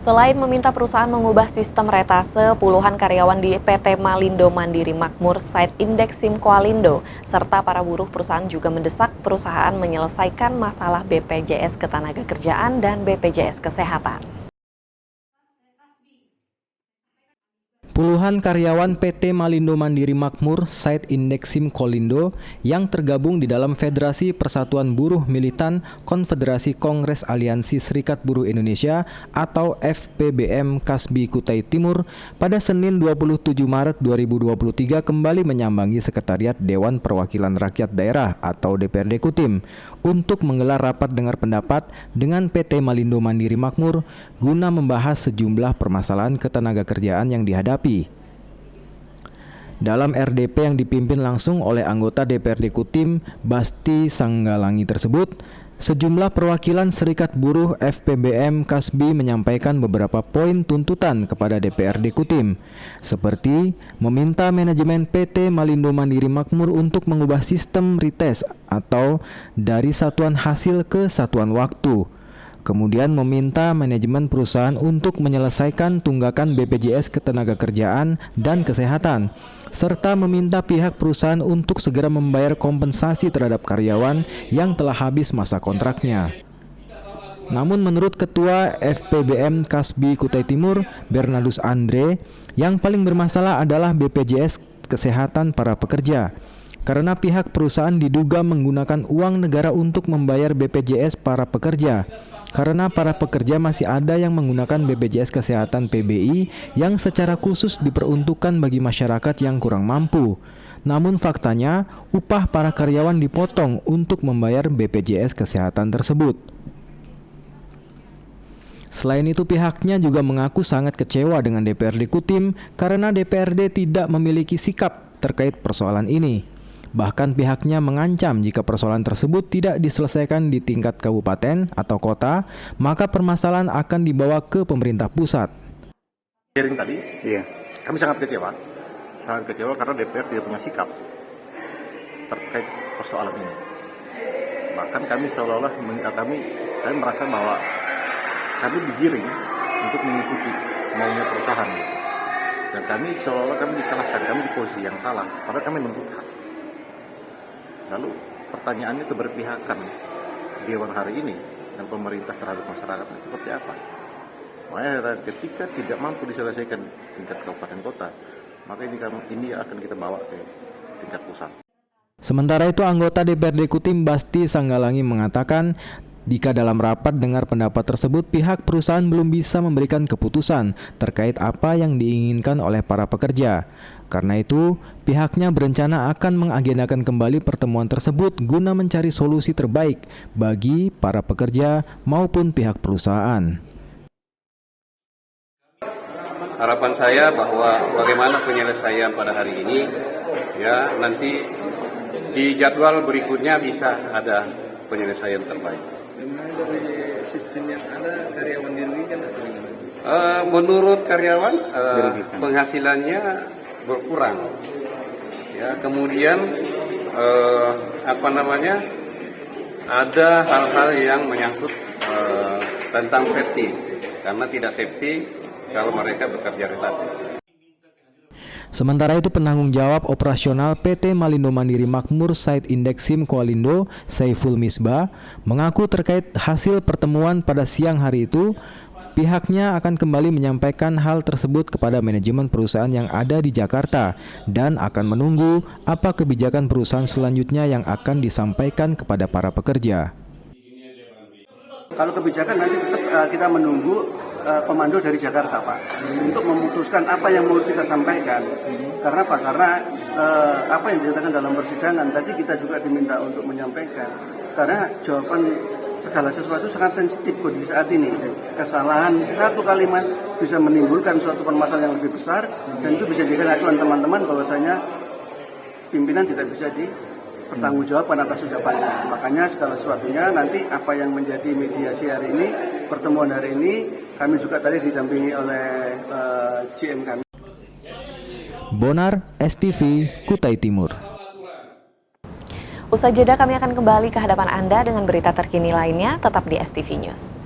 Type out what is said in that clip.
Selain meminta perusahaan mengubah sistem retase, puluhan karyawan di PT Malindo Mandiri Makmur Site Indeksim Koalindo serta para buruh perusahaan juga mendesak perusahaan menyelesaikan masalah BPJS Ketenagakerjaan dan BPJS Kesehatan. Puluhan karyawan PT Malindo Mandiri Makmur Site Indeksim Koalindo yang tergabung di dalam Federasi Persatuan Buruh Militan Konfederasi Kongres Aliansi Serikat Buruh Indonesia atau FPBM Kasbi Kutai Timur pada Senin 27 Maret 2023 kembali menyambangi Sekretariat Dewan Perwakilan Rakyat Daerah atau DPRD Kutim untuk menggelar rapat dengar pendapat dengan PT Malindo Mandiri Makmur guna membahas sejumlah permasalahan ketenagakerjaan yang dihadapi. Dalam RDP yang dipimpin langsung oleh anggota DPRD Kutim, Basti Sanggalangi tersebut, sejumlah perwakilan Serikat Buruh FPBM Kasbi menyampaikan beberapa poin tuntutan kepada DPRD Kutim, seperti meminta manajemen PT Malindo Mandiri Makmur untuk mengubah sistem rites atau dari satuan hasil ke satuan waktu. Kemudian meminta manajemen perusahaan untuk menyelesaikan tunggakan BPJS Ketenagakerjaan dan Kesehatan, serta meminta pihak perusahaan untuk segera membayar kompensasi terhadap karyawan yang telah habis masa kontraknya. Namun menurut Ketua FPBM Kasbi Kutai Timur, Bernardus Andre, yang paling bermasalah adalah BPJS Kesehatan para pekerja. Karena pihak perusahaan diduga menggunakan uang negara untuk membayar BPJS para pekerja. Karena para pekerja masih ada yang menggunakan BPJS Kesehatan PBI yang secara khusus diperuntukkan bagi masyarakat yang kurang mampu. Namun faktanya, upah para karyawan dipotong untuk membayar BPJS Kesehatan tersebut. Selain itu pihaknya juga mengaku sangat kecewa dengan DPRD Kutim karena DPRD tidak memiliki sikap terkait persoalan ini. Bahkan pihaknya mengancam jika persoalan tersebut tidak diselesaikan di tingkat kabupaten atau kota, maka permasalahan akan dibawa ke pemerintah pusat. Tadi, kami sangat kecewa karena DPR tidak punya sikap terkait persoalan ini. Bahkan kami seolah-olah kami merasa bahwa kami digiring untuk mengikuti maunya perusahaan, dan kami seolah-olah kami disalahkan, kami di posisi yang salah, padahal kami menuntut hak. Lalu pertanyaannya keberpihakan Dewan hari ini dan pemerintah terhadap masyarakat seperti apa? Makanya ketika tidak mampu diselesaikan tingkat kabupaten kota, maka ini akan kita bawa ke tingkat pusat. Sementara itu anggota DPRD Kutim Basti Sanggalangi mengatakan, jika dalam rapat dengar pendapat tersebut pihak perusahaan belum bisa memberikan keputusan terkait apa yang diinginkan oleh para pekerja. Karena itu, pihaknya berencana akan mengagendakan kembali pertemuan tersebut guna mencari solusi terbaik bagi para pekerja maupun pihak perusahaan. Harapan saya bahwa bagaimana penyelesaian pada hari ini, ya nanti di jadwal berikutnya bisa ada penyelesaian terbaik. Dari sistem yang ada karyawan dirugikan atau bagaimana? Menurut karyawan penghasilannya berkurang, ya kemudian ada hal-hal yang menyangkut tentang safety, karena tidak safety kalau mereka bekerja retase. Sementara itu penanggung jawab operasional PT Malindo Mandiri Makmur Site Indeksim Koalindo, Saiful Misbah, mengaku terkait hasil pertemuan pada siang hari itu, pihaknya akan kembali menyampaikan hal tersebut kepada manajemen perusahaan yang ada di Jakarta dan akan menunggu apa kebijakan perusahaan selanjutnya yang akan disampaikan kepada para pekerja. Kalau kebijakan nanti tetap kita menunggu komando dari Jakarta, Pak, untuk memutuskan apa yang mau kita sampaikan. Karena apa? Karena apa yang dinyatakan dalam persidangan tadi kita juga diminta untuk menyampaikan. Karena jawaban segala sesuatu sangat sensitif kondisi saat ini. Kesalahan satu kalimat bisa menimbulkan suatu permasalahan yang lebih besar, dan itu bisa jadi acuan teman-teman bahwasanya pimpinan tidak bisa dipertanggungjawabkan atas ucapannya. Makanya segala sesuatunya nanti apa yang menjadi mediasi hari ini, pertemuan hari ini, kami juga tadi didampingi oleh GM kami. Bonar, STV, Kutai Timur. Usai jeda kami akan kembali ke hadapan Anda dengan berita terkini lainnya, tetap di STV News.